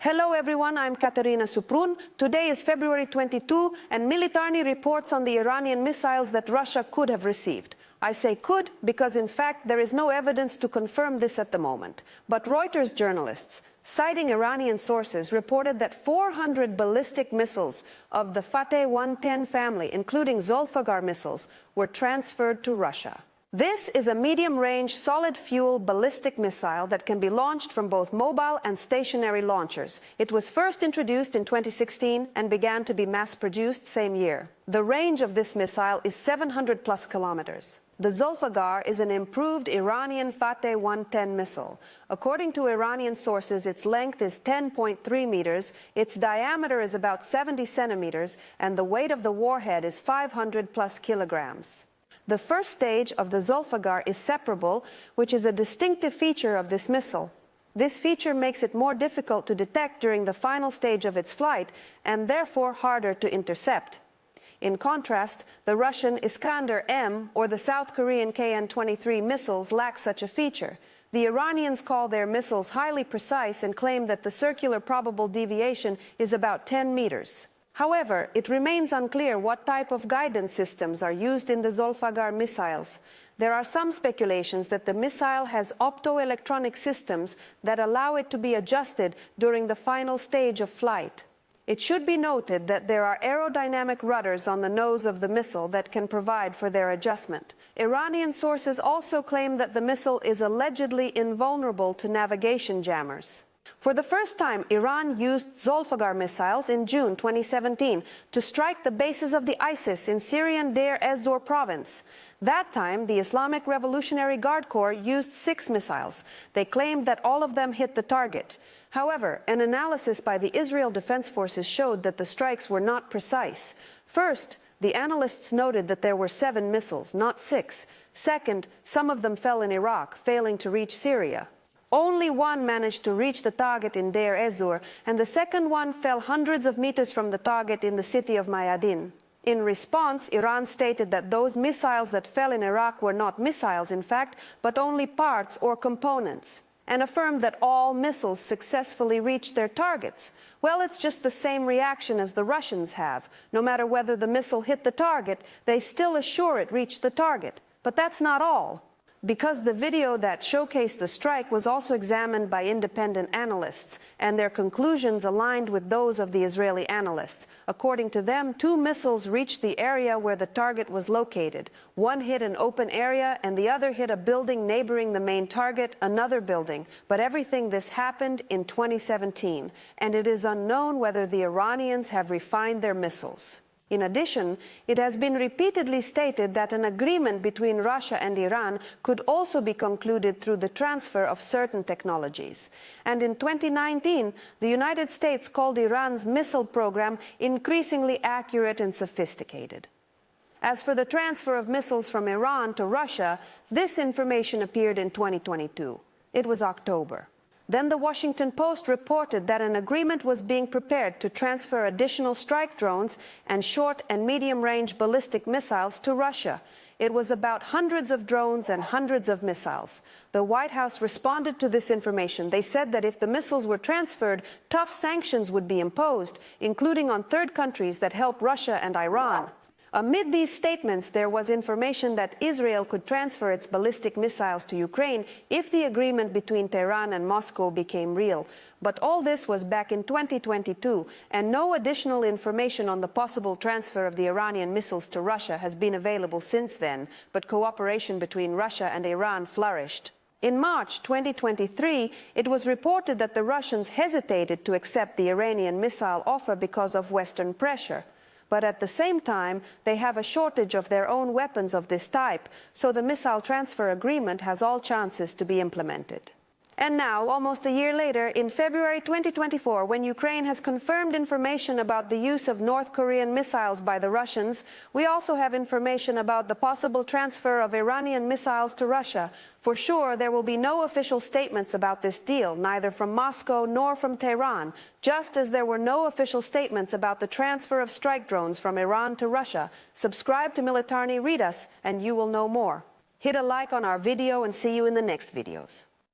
Hello everyone, I'm Katerina Suprun. Today is February 22 and Militarnyi reports on the Iranian missiles that Russia could have received. I say could because in fact there is no evidence to confirm this at the moment. But Reuters journalists, citing Iranian sources, reported that 400 ballistic missiles of the Fateh 110 family, including Zolfaghar missiles, were transferred to Russia. This is a medium-range, solid-fuel ballistic missile that can be launched from both mobile and stationary launchers. It was first introduced in 2016 and began to be mass-produced same year. The range of this missile is 700+ kilometers. The Zolfaghar is an improved Iranian Fateh 110 missile. According to Iranian sources, its length is 10.3 meters, its diameter is about 70 centimeters, and the weight of the warhead is 500+ kilograms. The first stage of the Zolfaghar is separable, which is a distinctive feature of this missile. This feature makes it more difficult to detect during the final stage of its flight and therefore harder to intercept. In contrast, the Russian Iskander-M or the South Korean KN-23 missiles lack such a feature. The Iranians call their missiles highly precise and claim that the circular probable deviation is about 10 meters. However, it remains unclear what type of guidance systems are used in the Zolfaghar missiles. There are some speculations that the missile has optoelectronic systems that allow it to be adjusted during the final stage of flight. It should be noted that there are aerodynamic rudders on the nose of the missile that can provide for their adjustment. Iranian sources also claim that the missile is allegedly invulnerable to navigation jammers. For the first time, Iran used Zolfaghar missiles in June 2017 to strike the bases of the ISIS in Syrian Deir ez-Zor province. That time, the Islamic Revolutionary Guard Corps used 6 missiles. They claimed that all of them hit the target. However, an analysis by the Israel Defense Forces showed that the strikes were not precise. First, the analysts noted that there were 7 missiles, not 6. Second, some of them fell in Iraq, failing to reach Syria. Only one managed to reach the target in Deir ez-Zor, and the second one fell hundreds of meters from the target in the city of Mayadin. In response, Iran stated that those missiles that fell in Iraq were not missiles, in fact, but only parts or components, and affirmed that all missiles successfully reached their targets. Well, it's just the same reaction as the Russians have. No matter whether the missile hit the target, they still assure it reached the target. But that's not all. Because the video that showcased the strike was also examined by independent analysts, and their conclusions aligned with those of the Israeli analysts. According to them, 2 missiles reached the area where the target was located. One hit an open area, and the other hit a building neighboring the main target, another building. But everything this happened in 2017, and it is unknown whether the Iranians have refined their missiles. In addition, it has been repeatedly stated that an agreement between Russia and Iran could also be concluded through the transfer of certain technologies. And in 2019, the United States called Iran's missile program increasingly accurate and sophisticated. As for the transfer of missiles from Iran to Russia, this information appeared in 2022. It was October. Then the Washington Post reported that an agreement was being prepared to transfer additional strike drones and short and medium-range ballistic missiles to Russia. It was about hundreds of drones and hundreds of missiles. The White House responded to this information. They said that if the missiles were transferred, tough sanctions would be imposed, including on third countries that help Russia and Iran. Amid these statements, there was information that Israel could transfer its ballistic missiles to Ukraine if the agreement between Tehran and Moscow became real. But all this was back in 2022, and no additional information on the possible transfer of the Iranian missiles to Russia has been available since then, but cooperation between Russia and Iran flourished. In March 2023, it was reported that the Russians hesitated to accept the Iranian missile offer because of Western pressure. But at the same time, they have a shortage of their own weapons of this type, so the missile transfer agreement has all chances to be implemented. And now, almost a year later, in February 2024, when Ukraine has confirmed information about the use of North Korean missiles by the Russians, we also have information about the possible transfer of Iranian missiles to Russia. For sure, there will be no official statements about this deal, neither from Moscow nor from Tehran, just as there were no official statements about the transfer of strike drones from Iran to Russia. Subscribe to Militarnyi, read us, and you will know more. Hit a like on our video and see you in the next videos.